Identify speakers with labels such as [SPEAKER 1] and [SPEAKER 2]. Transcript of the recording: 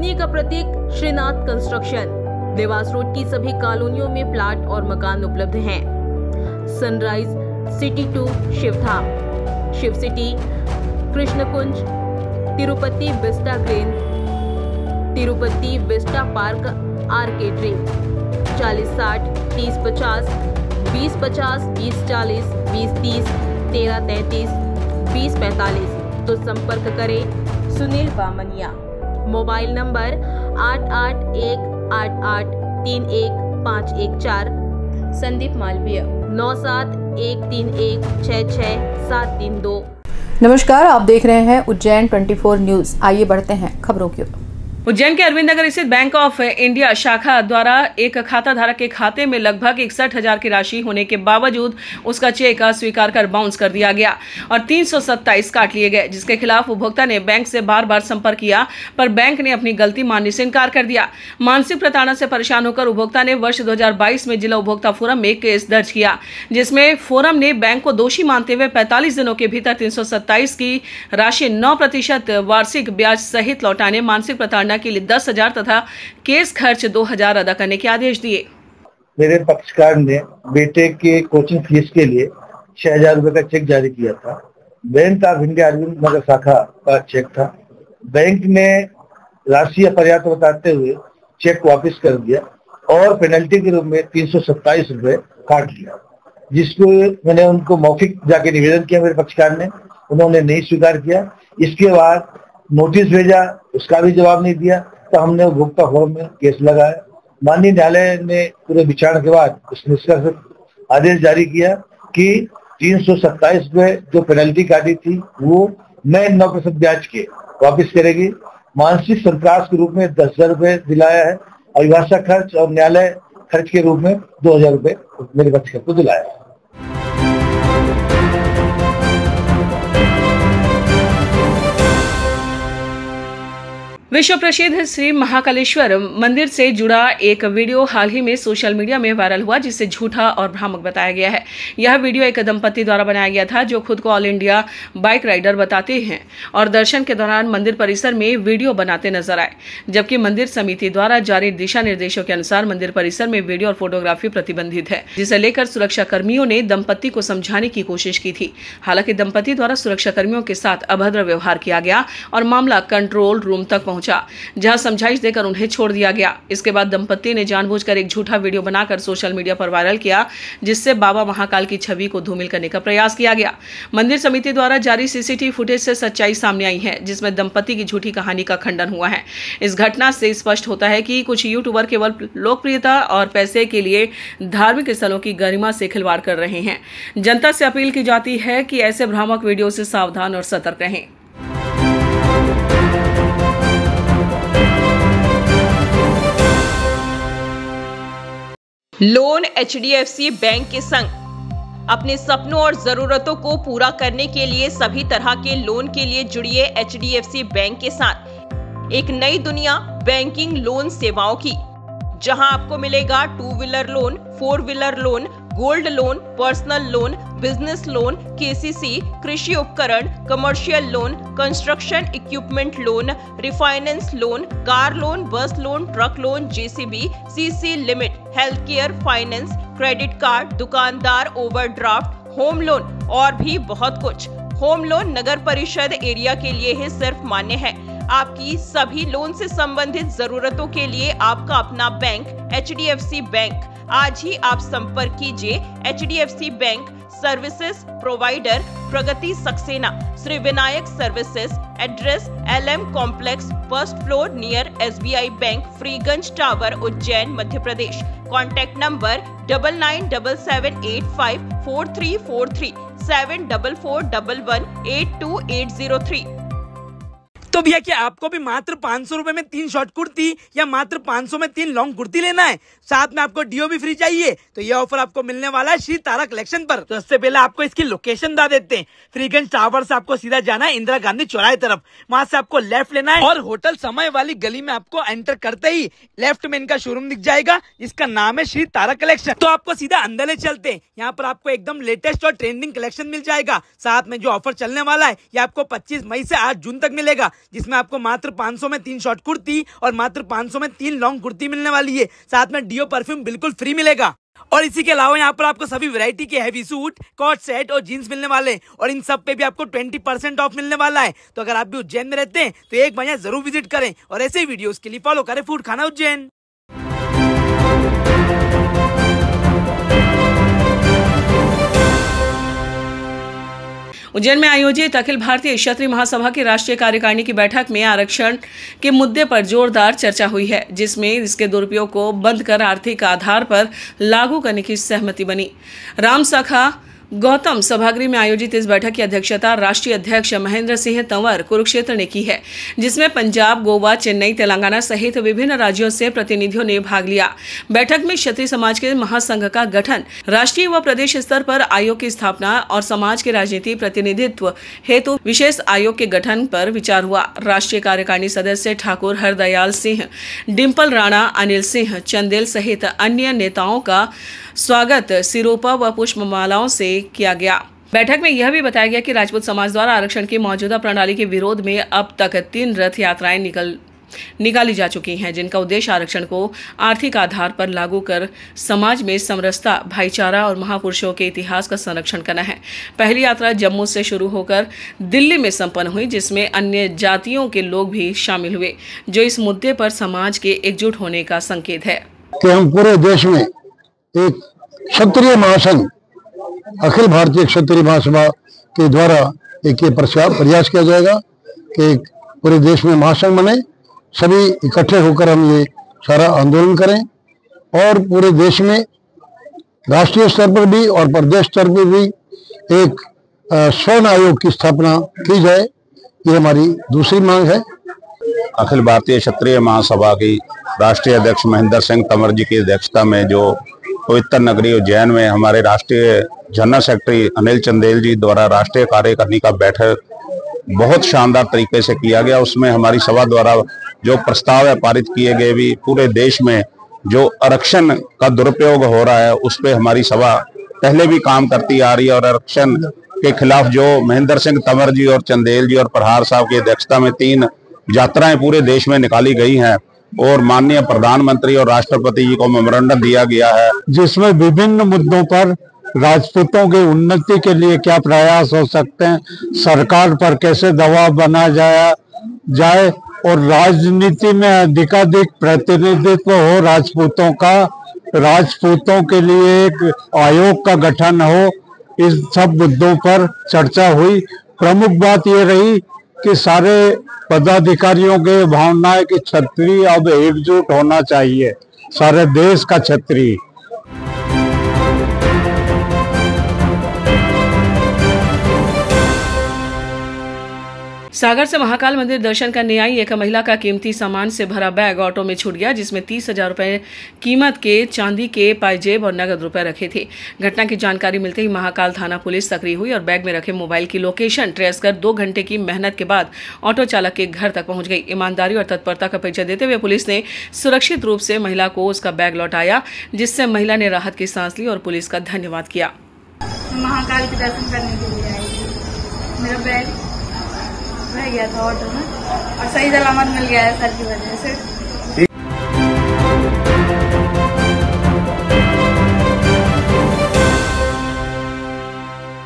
[SPEAKER 1] Company का प्रतीक Shrinath construction. Dewas road की सभी कॉलोनियों में प्लाट और मकान उपलब्ध हैं। Sunrise city 2 Shivdham, Shiv city, Krishnakunj, Tirupati vista green, Tirupati vista park आर्केड्री। 4060 3050, 2050, 2040, 2030, 1333, 2045। तो संपर्क करें सुनील बामनिया। Mobile number 8818831514। संदीप मालवीय 9713166732।
[SPEAKER 2] नमस्कार, आप देख रहे हैं उज्जैन 24 न्यूज। आइए बढ़ते हैं खबरों की ओर।
[SPEAKER 3] उज्जैन के अरविंद नगर स्थित बैंक ऑफ इंडिया शाखा द्वारा एक खाता धारक के खाते में लगभग 61,000 की राशि होने के बावजूद उसका चेक अस्वीकार कर बाउंस कर दिया गया और 327 काट लिए गए, जिसके खिलाफ उपभोक्ता ने बैंक से बार बार संपर्क किया, पर बैंक ने अपनी गलती मानने से इनकार कर दिया। मानसिक प्रताड़ना से परेशान होकर उपभोक्ता ने वर्ष 2022 में जिला उपभोक्ता फोरम में केस दर्ज किया, जिसमें फोरम ने बैंक को दोषी मानते हुए 45 दिनों के भीतर 327 की राशि 9% वार्षिक ब्याज सहित लौटाने, मानसिक प्रताड़ना के लिए 10,000 तथा केस खर्च 2,000 अदा करने के आदेश दिए।
[SPEAKER 4] मेरे पक्षकार ने बेटे के कोचिंग फीस के लिए 6,000 रुपए का चेक जारी किया था। बैंक ऑफ इंडिया अरविंद नगर शाखा का चेक था। बैंक ने राशि अपर्याप्त बताते हुए चेक वापस कर दिया और पेनल्टी के रूप में 327 रुपए काट लिया, जिसको मैंने उनको मौखिक जाके निवेदन किया। मेरे पक्षकार ने, उन्होंने नहीं स्वीकार किया। इसके बाद नोटिस भेजा, उसका भी जवाब नहीं दिया, तो हमने उपभोक्ता फोरम में केस लगाया। माननीय न्यायालय ने पूरे विचार के बाद उस निष्कर्ष आदेश जारी किया कि 327 रुपए जो पेनल्टी काटी थी वो नए 9% ब्याज के वापस करेगी। मानसिक संत्रास के रूप में 10,000 रुपए दिलाया है। अभिभाषक खर्च और न्यायालय खर्च के रूप में 2,000 रुपए मेरे पक्षकार को दिलाया है।
[SPEAKER 3] विश्व प्रसिद्ध श्री महाकालेश्वर मंदिर से जुड़ा एक वीडियो हाल ही में सोशल मीडिया में वायरल हुआ, जिसे झूठा और भ्रामक बताया गया है। यह वीडियो एक दंपति द्वारा बनाया गया था, जो खुद को ऑल इंडिया बाइक राइडर बताते हैं और दर्शन के दौरान मंदिर परिसर में वीडियो बनाते नजर आए, जबकि मंदिर समिति द्वारा जारी दिशा निर्देशों के अनुसार मंदिर परिसर में वीडियो और फोटोग्राफी प्रतिबंधित है, जिसे लेकर सुरक्षा कर्मियों ने दंपति को समझाने की कोशिश की थी। हालांकि दंपति द्वारा सुरक्षा कर्मियों के साथ अभद्र व्यवहार किया गया और मामला कंट्रोल रूम तक पहुंचा, जहां समझाइश देकर उन्हें छोड़ दिया गया। इसके बाद दंपति ने जानबूझकर एक झूठा वीडियो बनाकर सोशल मीडिया पर वायरल किया, जिससे बाबा महाकाल की छवि को धूमिल करने का प्रयास किया गया। मंदिर समिति द्वारा जारी सीसीटीवी फुटेज से सच्चाई सामने आई है, जिसमें दंपति की झूठी कहानी का खंडन हुआ है। इस घटना से स्पष्ट होता है कि कुछ यूट्यूबर केवल लोकप्रियता और पैसे के लिए धार्मिक स्थलों की गरिमा से खिलवाड़ कर रहे हैं। जनता से अपील की जाती है कि ऐसे भ्रामक वीडियो से सावधान और सतर्क रहें।
[SPEAKER 5] लोन HDFC बैंक के संग अपने सपनों और जरूरतों को पूरा करने के लिए सभी तरह के लोन के लिए जुड़िए HDFC बैंक के साथ। एक नई दुनिया बैंकिंग लोन सेवाओं की, जहां आपको मिलेगा 2 wheeler loan, 4 wheeler loan, gold loan, personal loan, business loan, KCC, कृषि उपकरण, commercial loan, construction equipment loan, refinance loan, car loan, bus loan, truck loan, JCB, CC limit, health care, finance, credit card, दुकानदार overdraft, home loan और भी बहुत कुछ। Home loan नगर परिषद area के लिए ही सिर्फ मान्य है। आपकी सभी लोन से संबंधित जरूरतों के लिए आपका अपना बैंक HDFC बैंक। आज ही आप संपर्क कीजिए HDFC bank services provider Pragati Saxena, Shri Vinayak services, address LM complex, first floor near SBI bank, Freeganj tower, Ujjain, Madhya Pradesh. Contact number 9977854343 7441182803।
[SPEAKER 6] तो भैया क्या आपको भी मात्र 500 रुपए में 3 शॉर्ट कुर्ती या मात्र 500 में 3 लॉन्ग कुर्ती लेना है, साथ में आपको डीओ भी फ्री चाहिए, तो ये ऑफर आपको मिलने वाला है श्री तारा कलेक्शन पर। तो इससे पहले आपको इसकी लोकेशन बता देते हैं। फ्रीगंज टावर से आपको सीधा जाना है इंदिरा गांधी चौराहे तरफ, वहां से आपको लेफ्ट लेना है और होटल समय वाली गली में आपको एंटर करते ही लेफ्ट में इनका शोरूम दिख जाएगा, जिसका नाम है श्री तारा कलेक्शन। तो आपको सीधा अंदर ले चलते हैं। यहाँ पर आपको एकदम लेटेस्ट और ट्रेंडिंग कलेक्शन मिल जाएगा। साथ में जो ऑफर चलने वाला है ये आपको 25 मई से 8 जून तक मिलेगा। जिसमें आपको मात्र 500 में 3 शॉर्ट कुर्ती और मात्र 500 में 3 लॉन्ग कुर्ती मिलने वाली है। साथ में डीओ परफ्यूम बिल्कुल फ्री मिलेगा। और इसी के अलावा यहाँ पर आपको सभी वैरायटी के हैवी सूट, कॉट सेट और जीन्स मिलने वाले हैं और इन सब पे भी आपको 20% ऑफ मिलने वाला है। तो अगर आप भी उज्जैन में रहते हैं तो एक बार यहाँ जरूर विजिट करें और ऐसे ही वीडियोस के लिए फॉलो करें फूड खाना उज्जैन।
[SPEAKER 3] उज्जैन में आयोजित अखिल भारतीय क्षत्रिय महासभा की राष्ट्रीय कार्यकारिणी की बैठक में आरक्षण के मुद्दे पर जोरदार चर्चा हुई है, जिसमें इसके दुरुपयोग को बंद कर आर्थिक आधार पर लागू करने की सहमति बनी। राम सखा गौतम सभागृह में आयोजित इस बैठक की अध्यक्षता राष्ट्रीय अध्यक्ष महेंद्र सिंह तंवर कुरुक्षेत्र ने की है, जिसमें पंजाब, गोवा, चेन्नई, तेलंगाना सहित विभिन्न राज्यों से प्रतिनिधियों ने भाग लिया। बैठक में क्षत्रिय समाज के महासंघ का गठन, राष्ट्रीय व प्रदेश स्तर पर आयोग की स्थापना और समाज के राजनीतिक प्रतिनिधित्व हेतु विशेष आयोग के गठन पर विचार हुआ। राष्ट्रीय कार्यकारिणी सदस्य ठाकुर हरदयाल सिंह, डिम्पल राणा, अनिल सिंह चंदेल सहित अन्य नेताओं का स्वागत सिरोपा व पुष्पमालाओं से किया गया। बैठक में यह भी बताया गया कि राजपूत समाज द्वारा आरक्षण की मौजूदा प्रणाली के विरोध में अब तक 3 रथ यात्राएं निकाली जा चुकी हैं, जिनका उद्देश्य आरक्षण को आर्थिक आधार पर लागू कर समाज में समरसता, भाईचारा और महापुरुषों के इतिहास का संरक्षण करना है। पहली यात्रा जम्मू से शुरू होकर दिल्ली में संपन्न हुई, जिसमें अन्य जातियों के लोग भी शामिल हुए, जो इस मुद्दे पर समाज के एकजुट होने का संकेत है
[SPEAKER 7] कि हम पूरे देश में एक क्षत्रिय महासंघ, अखिल भारतीय क्षत्रिय महासभा के द्वारा एक ये प्रयास किया जाएगा कि पूरे देश में महासंघ बने, सभी इकट्ठे होकर हम ये सारा आंदोलन करें और पूरे देश में राष्ट्रीय स्तर पर भी और प्रदेश स्तर पर भी एक स्वर्ण आयोग की स्थापना की जाए। ये हमारी दूसरी मांग है।
[SPEAKER 8] अखिल भारतीय क्षत्रिय महासभा की राष्ट्रीय अध्यक्ष महेंद्र सिंह तंवर जी की अध्यक्षता में जो पवित्र नगरी उज्जैन में हमारे राष्ट्रीय जनरल सेक्रेटरी अनिल चंदेल जी द्वारा राष्ट्रीय कार्यकारिणी का बैठक बहुत शानदार तरीके से किया गया। उसमें हमारी सभा द्वारा जो प्रस्ताव है पारित किए गए, भी पूरे देश में जो आरक्षण का दुरुपयोग हो रहा है उस पर हमारी सभा पहले भी काम करती आ रही है और आरक्षण के खिलाफ जो महेंद्र सिंह तंवर जी और चंदेल जी और प्रहार साहब की अध्यक्षता में 3 यात्राएं पूरे देश में निकाली गई हैं और माननीय प्रधानमंत्री और राष्ट्रपति जी को मेमोरेंडम दिया गया है,
[SPEAKER 7] जिसमें विभिन्न मुद्दों पर राजपूतों की उन्नति के लिए क्या प्रयास हो सकते हैं, सरकार पर कैसे दबाव बनाया जाए और राजनीति में अधिकाधिक प्रतिनिधित्व हो राजपूतों का, राजपूतों के लिए एक आयोग का गठन हो, इस सब मुद्दों पर चर्चा हुई। प्रमुख बात ये रही कि सारे पदाधिकारियों के भावना है कि क्षत्रिय अब एकजुट होना चाहिए, सारे देश का क्षत्रिय।
[SPEAKER 3] सागर से महाकाल मंदिर दर्शन करने आई एक महिला का कीमती सामान से भरा बैग ऑटो में छूट गया, जिसमें 30,000 रुपए कीमत के चांदी के पायजेब और नगद रुपए रखे थे। घटना की जानकारी मिलते ही महाकाल थाना पुलिस सक्रिय हुई और बैग में रखे मोबाइल की लोकेशन ट्रेस कर 2 घंटे की मेहनत के बाद ऑटो चालक के घर तक पहुंच गई। ईमानदारी और तत्परता का परिचय देते हुए पुलिस ने सुरक्षित रूप से महिला को उसका बैग लौटाया, जिससे महिला ने राहत की सांस ली और पुलिस का धन्यवाद किया।
[SPEAKER 9] महाकाल के दर्शन करने के लिए आई थी। मेरा बैग रह गया था ऑटो में और सही सलामत मिल गया है सर की वजह से।